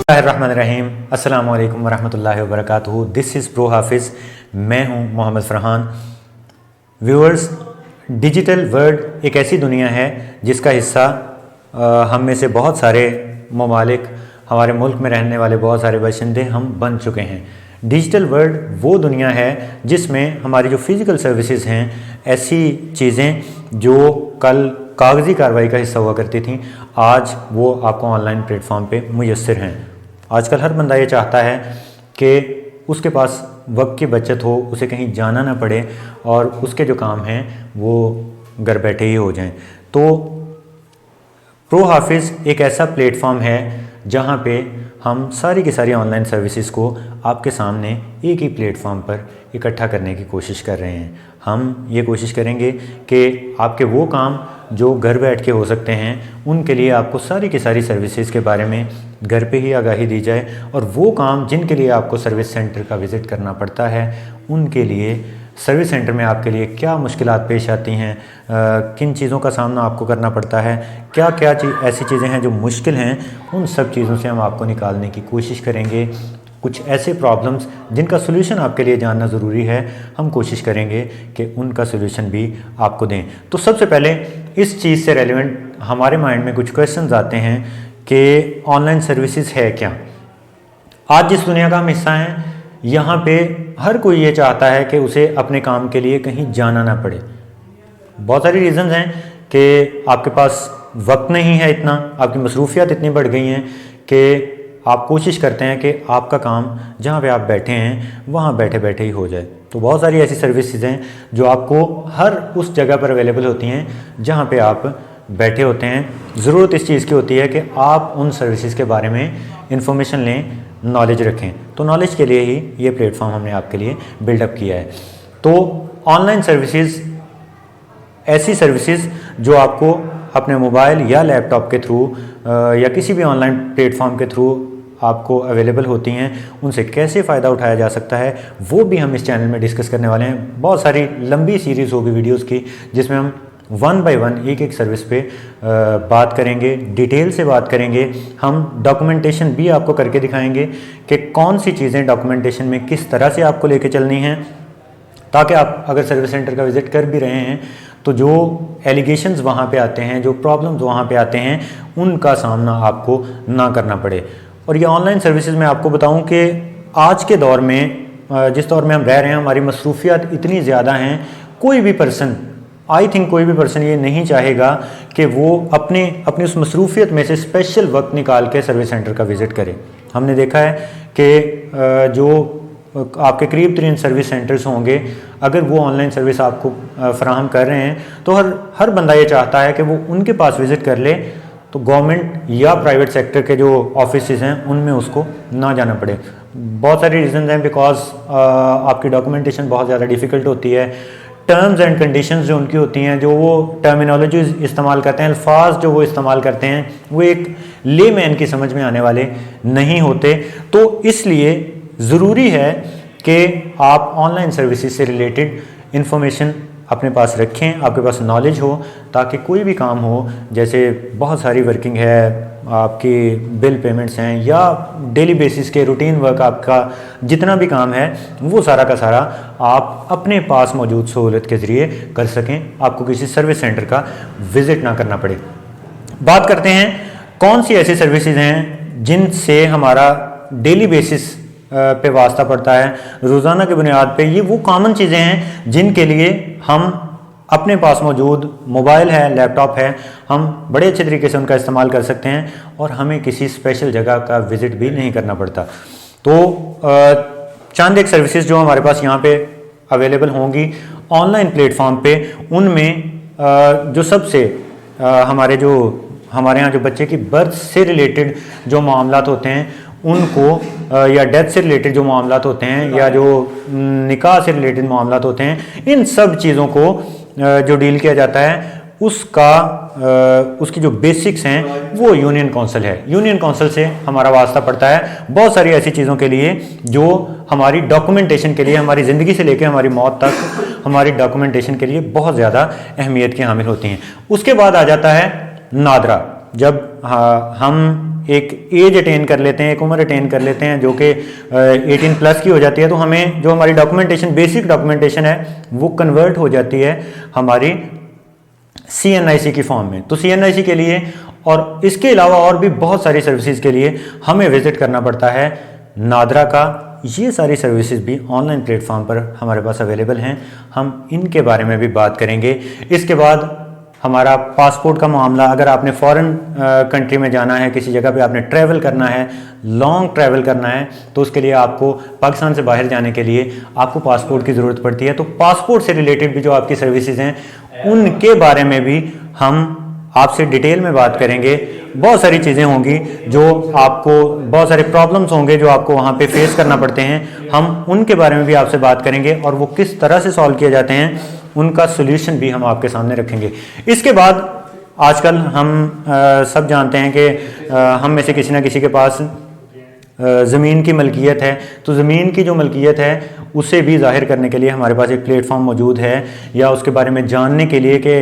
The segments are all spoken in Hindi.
बिस्मिल्लाहिर्रहमानिर्रहीम। अस्सलाम वालेकुम वरहमतुल्लाहि वबरकातुहू। दिस इज़ प्रो हाफिज़। मैं हूं Mohammad Farhan. Viewers, digital world एक ऐसी दुनिया है जिसका हिस्सा हम में से बहुत सारे ममालिक, हमारे मुल्क में रहने वाले बहुत सारे बाशिंदे हम बन चुके हैं। डिजिटल वर्ल्ड वो दुनिया है जिसमें हमारी जो फ़िज़िकल सर्विसेज हैं, ऐसी चीज़ें जो कल कागज़ी कार्रवाई का हिस्सा हुआ करती थी, आज वो आपको ऑनलाइन प्लेटफॉर्म पे मुयस्सर हैं। आजकल हर बंदा ये चाहता है कि उसके पास वक्त की बचत हो, उसे कहीं जाना ना पड़े और उसके जो काम हैं वो घर बैठे ही हो जाएं। तो प्रो हाफिज़ एक ऐसा प्लेटफॉर्म है जहाँ पे हम सारी की सारी ऑनलाइन सर्विसेज को आपके सामने एक ही प्लेटफॉर्म पर इकट्ठा करने की कोशिश कर रहे हैं। हम ये कोशिश करेंगे कि आपके वो काम जो घर बैठ के हो सकते हैं, उनके लिए आपको सारी की सारी सर्विसेज के बारे में घर पे ही आगाही दी जाए, और वो काम जिनके लिए आपको सर्विस सेंटर का विज़िट करना पड़ता है, उनके लिए सर्विस सेंटर में आपके लिए क्या मुश्किलात पेश आती हैं, किन चीज़ों का सामना आपको करना पड़ता है, क्या क्या ऐसी चीज़ें हैं जो मुश्किल हैं, उन सब चीज़ों से हम आपको निकालने की कोशिश करेंगे। कुछ ऐसे प्रॉब्लम्स जिनका सोल्यूशन आपके लिए जानना ज़रूरी है, हम कोशिश करेंगे कि उनका सोल्यूशन भी आपको दें। तो सबसे पहले इस चीज़ से रेलेवेंट हमारे माइंड में कुछ क्वेश्चंस आते हैं कि ऑनलाइन सर्विसेज है क्या। आज जिस दुनिया का हम हिस्सा हैं, यहाँ पे हर कोई ये चाहता है कि उसे अपने काम के लिए कहीं जाना ना पड़े। बहुत सारी रीज़न्स हैं कि आपके पास वक्त नहीं है इतना, आपकी मसरूफियात इतनी बढ़ गई हैं कि आप कोशिश करते हैं कि आपका काम जहाँ पे आप बैठे हैं वहाँ बैठे बैठे ही हो जाए। तो बहुत सारी ऐसी सर्विसेज हैं जो आपको हर उस जगह पर अवेलेबल होती हैं जहाँ पे आप बैठे होते हैं। ज़रूरत इस चीज़ की होती है कि आप उन सर्विसेज के बारे में इंफॉर्मेशन लें, नॉलेज रखें। तो नॉलेज के लिए ही ये प्लेटफॉर्म हमने आपके लिए बिल्डअप किया है। तो ऑनलाइन सर्विसेज ऐसी सर्विसेज जो आपको अपने मोबाइल या लैपटॉप के थ्रू या किसी भी ऑनलाइन प्लेटफॉर्म के थ्रू आपको अवेलेबल होती हैं, उनसे कैसे फ़ायदा उठाया जा सकता है, वो भी हम इस चैनल में डिस्कस करने वाले हैं। बहुत सारी लंबी सीरीज़ होगी वीडियोस की, जिसमें हम वन बाय वन एक एक सर्विस पे बात करेंगे, डिटेल से बात करेंगे। हम डॉक्यूमेंटेशन भी आपको करके दिखाएंगे कि कौन सी चीज़ें डॉक्यूमेंटेशन में किस तरह से आपको लेके चलनी हैं, ताकि आप अगर सर्विस सेंटर का विज़िट कर भी रहे हैं तो जो एलिगेशंस वहाँ पे आते हैं, जो प्रॉब्लम्स वहाँ पे आते हैं, उनका सामना आपको ना करना पड़े। और ये ऑनलाइन सर्विसेज में आपको बताऊं कि आज के दौर में, जिस दौर में हम रह रहे हैं, हमारी मसरूफियात इतनी ज़्यादा हैं, कोई भी पर्सन, आई थिंक कोई भी पर्सन ये नहीं चाहेगा कि वो अपनी उस मसरूफियत में से स्पेशल वक्त निकाल के सर्विस सेंटर का विज़िट करे। हमने देखा है कि जो आपके करीब तरीन सर्विस सेंटर्स होंगे, अगर वो ऑनलाइन सर्विस आपको फराहम कर रहे हैं, तो हर बंदा ये चाहता है कि वो उनके पास विज़िट कर ले, तो गवर्नमेंट या प्राइवेट सेक्टर के जो ऑफिसेज हैं उनमें उसको ना जाना पड़े। बहुत सारी रीज़न हैं, बिकॉज आपकी डॉक्यूमेंटेशन बहुत ज़्यादा डिफ़िकल्ट होती है। टर्म्स एंड कंडीशंस जो उनकी होती हैं, जो वो टर्मिनोलॉजी इस्तेमाल करते हैं, अल्फाज जो वो इस्तेमाल करते हैं, वो एक लेमैन की समझ में आने वाले नहीं होते। तो इसलिए ज़रूरी है कि आप ऑनलाइन सर्विसेज से रिलेटेड इंफॉर्मेशन अपने पास रखें, आपके पास नॉलेज हो, ताकि कोई भी काम हो, जैसे बहुत सारी वर्किंग है, आपकी बिल पेमेंट्स हैं, या डेली बेसिस के रूटीन वर्क, आपका जितना भी काम है, वो सारा का सारा आप अपने पास मौजूद सहूलत के ज़रिए कर सकें, आपको किसी सर्विस सेंटर का विज़िट ना करना पड़े। बात करते हैं कौन सी ऐसी सर्विसेज हैं जिनसे हमारा डेली बेसिस पे वास्ता पड़ता है, रोज़ाना की बुनियाद पे। ये वो कॉमन चीज़ें हैं जिनके लिए हम अपने पास मौजूद मोबाइल है, लैपटॉप है, हम बड़े अच्छे तरीके से उनका इस्तेमाल कर सकते हैं, और हमें किसी स्पेशल जगह का विज़िट भी नहीं करना पड़ता। तो चंद एक सर्विसेज जो हमारे पास यहाँ पे अवेलेबल होंगी ऑनलाइन प्लेटफॉर्म पे, उनमें जो सबसे हमारे यहाँ जो बच्चे की बर्थ से रिलेटेड जो मामलात होते हैं उनको, या डेथ से रिलेटेड जो मामलात होते हैं, या जो निकाह से रिलेटेड मामलात होते हैं, इन सब चीज़ों को जो डील किया जाता है, उसकी जो बेसिक्स हैं वो यूनियन काउंसिल है। यूनियन काउंसिल से हमारा वास्ता पड़ता है बहुत सारी ऐसी चीज़ों के लिए जो हमारी डॉक्यूमेंटेशन के लिए, हमारी ज़िंदगी से लेकर हमारी मौत तक हमारी डॉक्यूमेंटेशन के लिए बहुत ज़्यादा अहमियत की हामिल होती हैं। उसके बाद आ जाता है नादरा। हम एक एज अटेन कर लेते हैं, एक उम्र अटेन कर लेते हैं जो कि 18 प्लस की हो जाती है, तो हमें जो हमारी डॉक्यूमेंटेशन, बेसिक डॉक्यूमेंटेशन है वो कन्वर्ट हो जाती है हमारी CNIC की फॉर्म में। तो CNIC के लिए और इसके अलावा और भी बहुत सारी सर्विसेज के लिए हमें विजिट करना पड़ता है नादरा का। ये सारी सर्विसेज भी ऑनलाइन प्लेटफॉर्म पर हमारे पास अवेलेबल हैं, हम इनके बारे में भी बात करेंगे। इसके बाद हमारा पासपोर्ट का मामला, अगर आपने फॉरेन कंट्री में जाना है, किसी जगह पे आपने ट्रैवल करना है, लॉन्ग ट्रैवल करना है, तो उसके लिए आपको पाकिस्तान से बाहर जाने के लिए आपको पासपोर्ट की ज़रूरत पड़ती है। तो पासपोर्ट से रिलेटेड भी जो आपकी सर्विसेज हैं उनके बारे में भी हम आपसे डिटेल में बात करेंगे। बहुत सारी चीज़ें होंगी जो आपको, बहुत सारे प्रॉब्लम्स होंगे जो आपको वहाँ पे फेस करना पड़ते हैं, हम उनके बारे में भी आपसे बात करेंगे और वो किस तरह से सॉल्व किए जाते हैं उनका सोल्यूशन भी हम आपके सामने रखेंगे। इसके बाद आजकल हम सब जानते हैं कि हम में से किसी ना किसी के पास ज़मीन की मलकियत है, तो ज़मीन की जो मलकियत है उसे भी ज़ाहिर करने के लिए हमारे पास एक प्लेटफॉर्म मौजूद है, या उसके बारे में जानने के लिए कि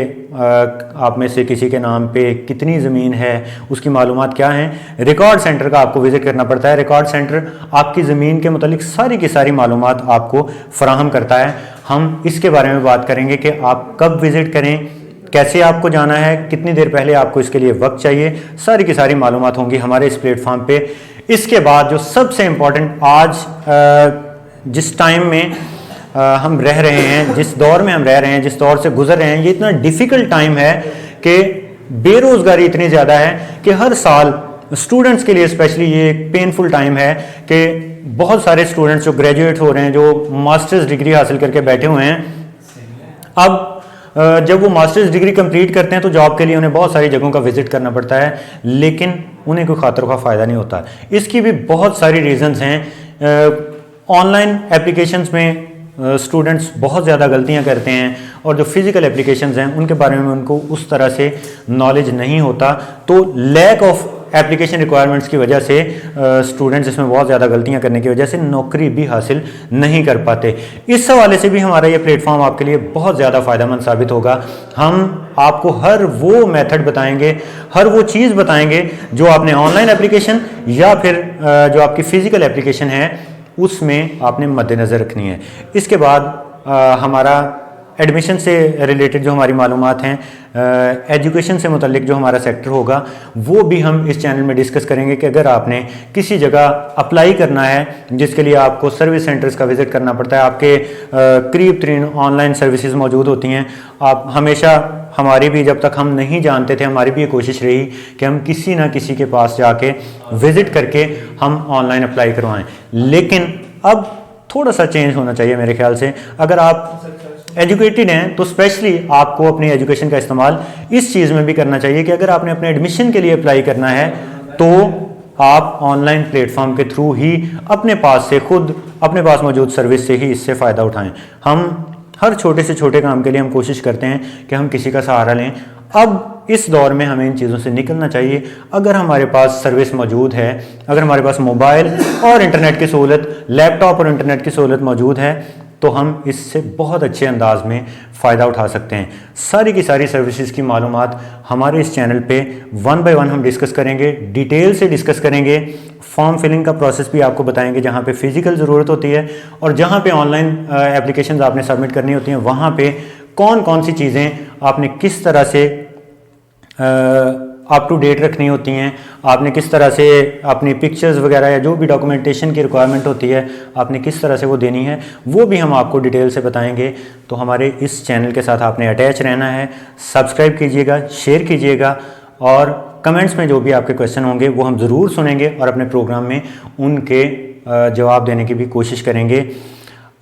आप में से किसी के नाम पे कितनी ज़मीन है, उसकी मालूमात क्या हैं। रिकॉर्ड सेंटर का आपको विज़िट करना पड़ता है। रिकॉर्ड सेंटर आपकी ज़मीन के मुतालिक सारी की सारी मालूमात आपको फराहम करता है। हम इसके बारे में बात करेंगे कि आप कब विज़िट करें, कैसे आपको जाना है, कितनी देर पहले आपको इसके लिए वक्त चाहिए, सारी की सारी मालूमात होंगी हमारे इस प्लेटफॉर्म पे। इसके बाद जो सबसे इम्पॉर्टेंट, आज जिस टाइम में हम रह रहे हैं, जिस दौर में हम रह रहे हैं, जिस दौर से गुजर रहे हैं, ये इतना डिफ़िकल्ट टाइम है कि बेरोज़गारी इतनी ज़्यादा है कि हर साल स्टूडेंट्स के लिए स्पेशली ये एक पेनफुल टाइम है कि बहुत सारे स्टूडेंट्स जो ग्रेजुएट हो रहे हैं, जो मास्टर्स डिग्री हासिल करके बैठे हुए हैं, अब जब वो मास्टर्स डिग्री कंप्लीट करते हैं तो जॉब के लिए उन्हें बहुत सारी जगहों का विजिट करना पड़ता है, लेकिन उन्हें कोई खातर का फ़ायदा नहीं होता। इसकी भी बहुत सारी रीज़न्स हैं। ऑनलाइन एप्लीकेशंस में स्टूडेंट्स बहुत ज़्यादा गलतियां करते हैं और जो फिज़िकल एप्लीकेशंस हैं उनके बारे में उनको उस तरह से नॉलेज नहीं होता, तो लैक ऑफ एप्लीकेशन रिक्वायरमेंट्स की वजह से स्टूडेंट्स इसमें बहुत ज़्यादा गलतियां करने की वजह से नौकरी भी हासिल नहीं कर पाते। इस हवाले से भी हमारा ये प्लेटफॉर्म आपके लिए बहुत ज़्यादा फ़ायदेमंद साबित होगा। हम आपको हर वो मेथड बताएंगे, हर वो चीज़ बताएंगे जो आपने ऑनलाइन एप्लीकेशन या फिर जो आपकी फ़िज़िकल एप्लीकेशन है उसमें आपने मद्देनज़र रखनी है। इसके बाद हमारा एडमिशन से रिलेटेड जो हमारी मालूमात हैं, एजुकेशन से मुतल्लिक जो हमारा सेक्टर होगा वो भी हम इस चैनल में डिस्कस करेंगे कि अगर आपने किसी जगह अप्लाई करना है जिसके लिए आपको सर्विस सेंटर्स का विज़िट करना पड़ता है, आपके करीब तरीन ऑनलाइन सर्विसेज मौजूद होती हैं। आप हमेशा, हमारी भी जब तक हम नहीं जानते थे, हमारी भी ये कोशिश रही कि हम किसी ना किसी के पास जाके विज़िट करके हम ऑनलाइन अप्लाई करवाएं, लेकिन अब थोड़ा सा चेंज होना चाहिए मेरे ख्याल से। अगर आप एजुकेटेड हैं तो स्पेशली आपको अपनी एजुकेशन का इस्तेमाल इस चीज़ में भी करना चाहिए कि अगर आपने अपने एडमिशन के लिए अप्लाई करना है तो आप ऑनलाइन प्लेटफॉर्म के थ्रू ही अपने पास से, खुद अपने पास मौजूद सर्विस से ही इससे फ़ायदा उठाएं। हम हर छोटे से छोटे काम के लिए हम कोशिश करते हैं कि हम किसी का सहारा लें। अब इस दौर में हमें इन चीज़ों से निकलना चाहिए। अगर हमारे पास सर्विस मौजूद है, अगर हमारे पास मोबाइल और इंटरनेट की सहूलत, लैपटॉप और इंटरनेट की सहूलत मौजूद है, तो हम इससे बहुत अच्छे अंदाज में फ़ायदा उठा सकते हैं। सारी की सारी सर्विसेज की मालूमात हमारे इस चैनल पे 1 बाय 1 हम डिस्कस करेंगे, डिटेल से डिस्कस करेंगे। फॉर्म फिलिंग का प्रोसेस भी आपको बताएंगे, जहाँ पे फिज़िकल ज़रूरत होती है और जहाँ पे ऑनलाइन एप्लीकेशंस आपने सबमिट करनी होती हैं, वहाँ पे कौन कौन सी चीज़ें आपने किस तरह से अप टू डेट रखनी होती हैं, आपने किस तरह से अपनी पिक्चर्स वगैरह या जो भी डॉक्यूमेंटेशन की रिक्वायरमेंट होती है आपने किस तरह से वो देनी है, वो भी हम आपको डिटेल से बताएंगे। तो हमारे इस चैनल के साथ आपने अटैच रहना है। सब्सक्राइब कीजिएगा, शेयर कीजिएगा और कमेंट्स में जो भी आपके क्वेश्चन होंगे वो हम ज़रूर सुनेंगे और अपने प्रोग्राम में उनके जवाब देने की भी कोशिश करेंगे।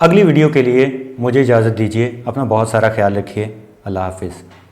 अगली वीडियो के लिए मुझे इजाज़त दीजिए। अपना बहुत सारा ख्याल रखिए। अल्लाह हाफिज़।